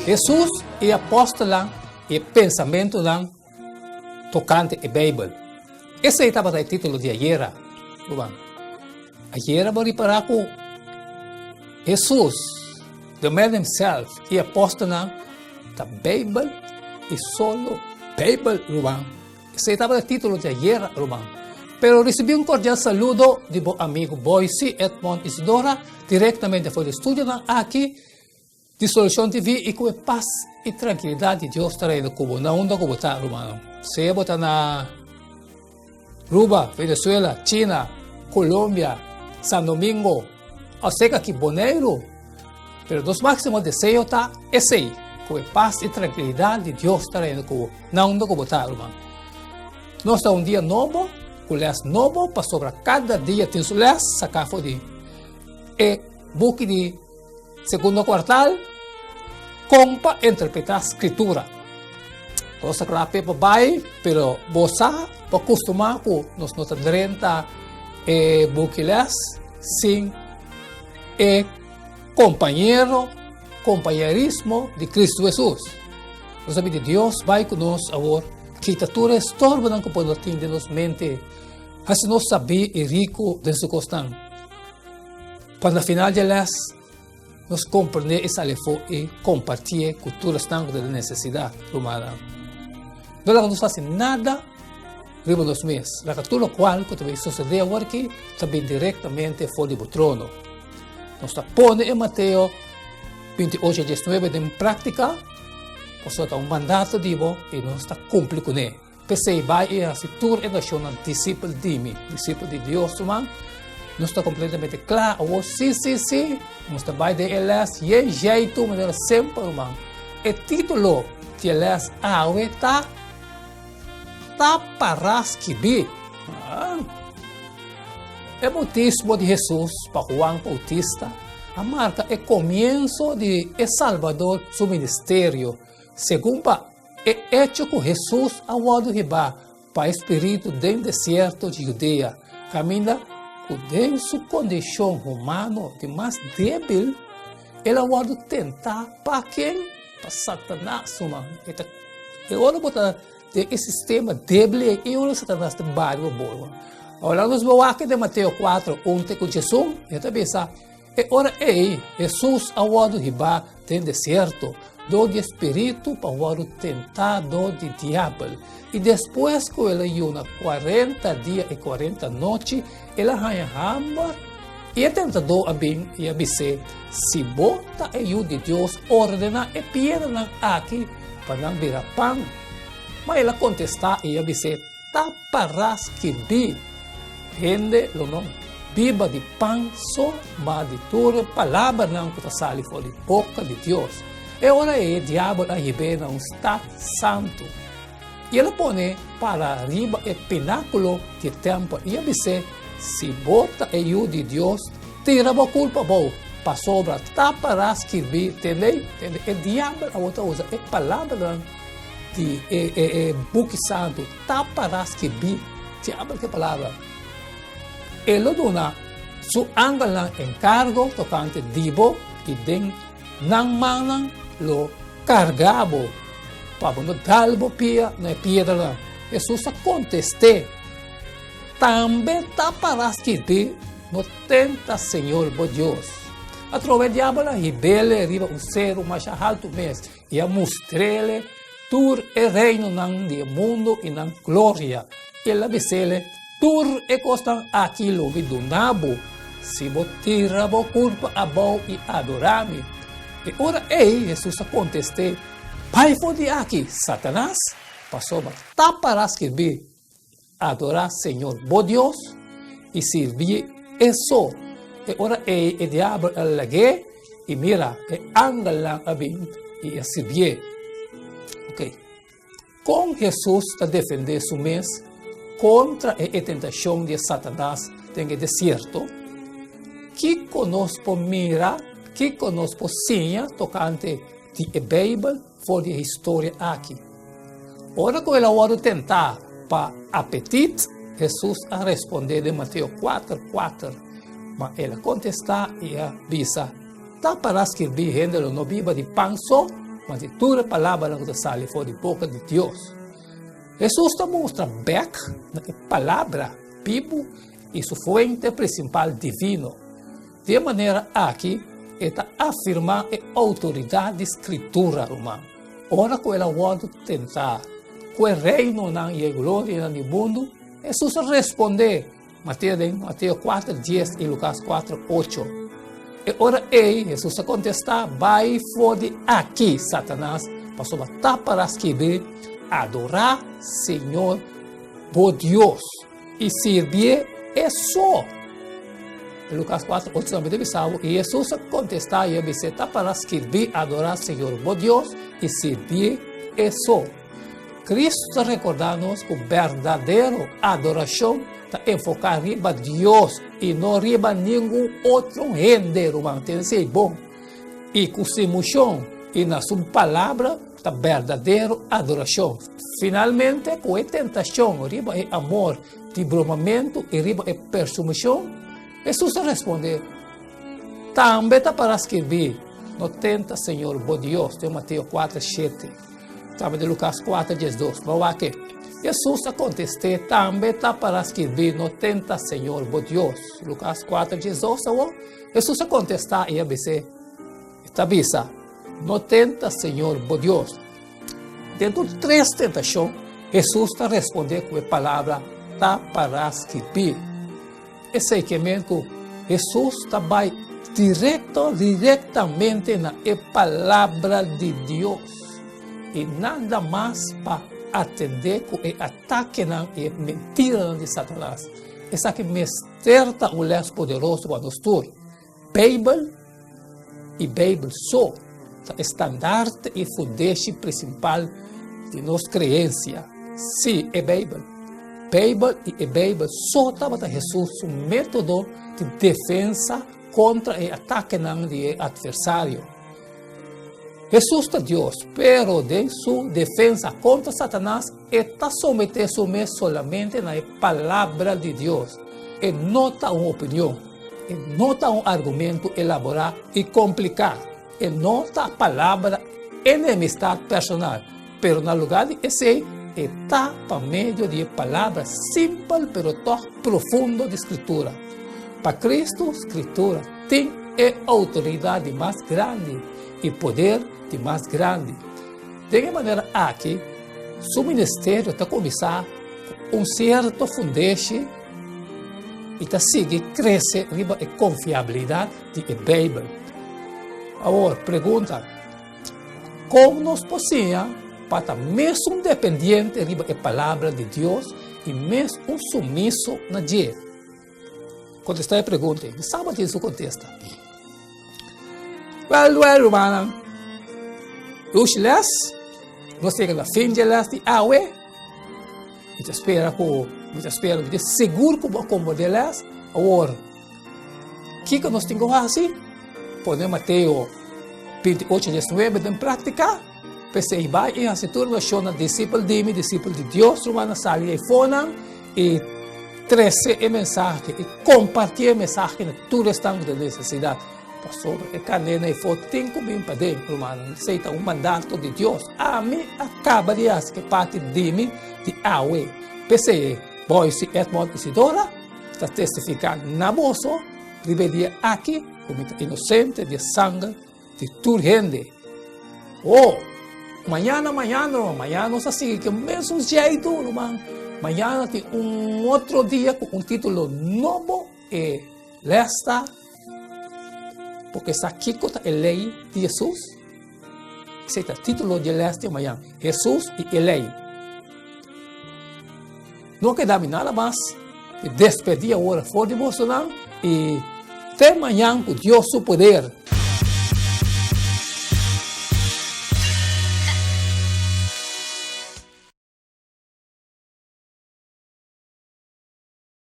Jesus e apóstolo e pensamento lang tocante a Bíblia. Esse estava o título de ayer. Ayer vou reparar que Jesus, the man himself, e apóstolo da Bíblia e solo Bíblia. Esse estava o título de ayer. Pero recebi um cordial saludo de meu amigo Boise Edmond Isidora, diretamente do estúdio aqui de Solução TV, e com a paz e tranquilidade de Deus estará no cubo. Na onda cubo está, irmão. Se você está na Cuba, Venezuela, China, Colômbia, São Domingo, ou seja, aqui Boneiro, pero dos máximos desejos está esse aí, com a paz e tranquilidade de Deus estará no cubo. Na onda cubo está, irmão. Nós estamos dia novo, com les novo, para sobre cada dia tem os les, sacar de book de segundo quartal, compa interpretar Skritura. Então, se a pepa vai, pero você para acostumar com nós 30 book les, sim, companheirismo de Cristo Jesus. Nós sabemos que Deus vai conosco agora, que tudo estorba não que pode ter de nos mente, assim nós sabemos e rico de su costão. Para no final de les, nós compreender esse alefo e compartilhar culturas tanto de necessidade humana. Não nos faz nada riba nos meses. A cultura qual que também sucedeu agora aqui, também diretamente fora do trono. Nós está pondo em Mateus 28 e 19 em prática, porque um mandato de Deus e nós está cumprindo com ele. Pensei, vai e a cultura é nacional, discípulo de mim, discípulo de Deus, humano. Não está completamente claro. Sim. Nós está de elas e é jeito, mas sempre, irmão. O título de elas está para Skirbi. O bautismo de Jesus para Juan Bautista. A marca é começo de Salvador, seu ministério. Segundo é hecho que Jesus awado riba para o espírito do deserto de Judeia. Caminha com sua condição humana de mais débil, ele awado tentar para quem? Para Satanás, mano. E olha botar esse sistema débil e olha Satanás de barulho boa. Olha nós vamos aqui de Mateus 4, ontem com Jesus, e também sabe. E ora Jesus awado riba do deserto, do espírito para o tentado de diabo. E depois que ele ayuna 40 dias e 40 noites, ele arranha hambar. E o tentador e disse, se bota e de Deus ordena e piedra aqui para não virar pão. Mas ele contesta e disse, taparás que vi, rende o nome. Viva de pão só, mas de toda palavra não que sai fora da boca de Deus. E ora o diabo a ribena um estado santo. E ele põe para arriba o pináculo de tempo. E ele diz, se bota e eu de Deus, tira a culpa boa. Para sobra, taparás que vi, entendeu? O diabo a outra usa a palavra de book santo, taparás que vi. Diabo que palavra? Ele dona su ângulo encargo tocante dibo e den não manang lo cargabo para no dalbo pia na piedra. Jesus contestou, também taparás que vi no tenta Senhor bo Deus. Através diabo la ribele riba um ser mais alto mês e a mostrele tur e reino nan de mundo e nan glória. Ela disse tur e costan aquilo que do nabo, se botira bo culpa a bom e adorame. E ora Jesus contestou, pai foi aqui, Satanás, passou a taparás que vi, adorar Senhor, bo Deus, e servir isso. E ora o diabo alague, e mira, e angalang abin, e servir. Ok. Com Jesus a defender seu mês, contra a tentação de Satanás no deserto, que conosco mira, que conosco sinha tocante de Bíblia fora a história aqui. Ora que ele vai tentar para apetite, Jesus a responder de Mateus 4:4, mas ele contesta e avisa, taparás que vi gente no viva de pão só, mas de toda palavra que sai fora da boca de Deus. Jesus está mostrando back na palavra, Bíblia e sua fonte principal divino. De maneira aqui, está afirmar a autoridade de Skritura romana. Ora que ela pode tentar, que o reino não e a glória no mundo, Jesus responde, Mateus 4:10 e Lucas 4:8. E ora Jesus contesta, vai fora de aqui, Satanás, para escrever, adorar Senhor, por Deus, e servir é só. Lucas 4:8 também deve saber, e Jesus contesta, e disse, para escrever, adorar Senhor, por Deus, e servir é só. Cristo está recordando-nos que a verdadeira adoração está enfocada em Deus e não em nenhum outro render humano. Tem que ser bom. E com sua emoção e na sua palavra, a verdadeira adoração. Finalmente, com a tentação, riba é amor, desbromamento e riba é persuasão, Jesus responde, também está para escrever, não tenta, Senhor, por Deus, de Mateus 4:7. Também de Lucas 4:12. Vamos aqui. Jesus contestou, também está para escrever, não tenta, Senhor, por Deus. Lucas 4:12. Jesus contestou e disse, está vista, não tenta, Senhor, por Deus. Dentro de 3 tentações, Jesus está respondendo com a palavra, está para escrever. Esse é que Jesus está diretamente na palavra de Deus. E nada mais para atender com o ataque e mentira de Satanás. Essa que me certa o lés poderoso quando estou. Bíblia e Bíblia só. O estandarte e fundamento principal de nossa crença. Sim, é Bíblia. Bíblia e Bíblia só estava Jesus um método de defesa contra o ataque do adversário. Jesus é Deus, pero de sua defesa contra Satanás está sometido somente na palavra de Deus. E não está uma opinião, e não está um argumento elaborado e complicado, e não está a palavra enemistade personal, pero na lugar de esse está por meio de palavras simples, pero tão profundo de Escritura. Para Cristo, Escritura tem a autoridade mais grande e poder de mais grande. De maneira aqui, seu ministério está começando com certo fundamento e está seguindo crescer riba a confiabilidade de Bíblia. Agora, pergunta, como nós podemos para mesmo dependente riba a palavra de Deus e mesmo um sumiço na dia? Contestar a pergunta, e sabe que isso contesta. Well, irmã, os les, nós chegamos no fim de les de aue, e te espera de seguro como de les, agora, o que nós temos que fazer? Podemos Mateus 28:19 em prática, pensei, vai e se torna discípulo de Deus, romana sali e fona, e 13 mensagem, e compartilhar a mensagem na tua restante de necessidade. Sobre a canena e for 5 mil para dentro, romano, aceita um mandato de Deus. A mim acaba de que parte de mim, de aue. Pensei, Boise, Edmond Isidora, está testificando na bolsa, rebeldia aqui, como inocente de sangue de tua gente. Oh, amanhã nós assim, que o mesmo jeito, irmão. Amanhã tem outro dia com título novo e lesta, porque está aqui com a lei de Jesus. Esse é o título de lesta amanhã, Jesus e a lei. Não queda nada mais de despedir a hora for devocional e até amanhã com Deus seu poder.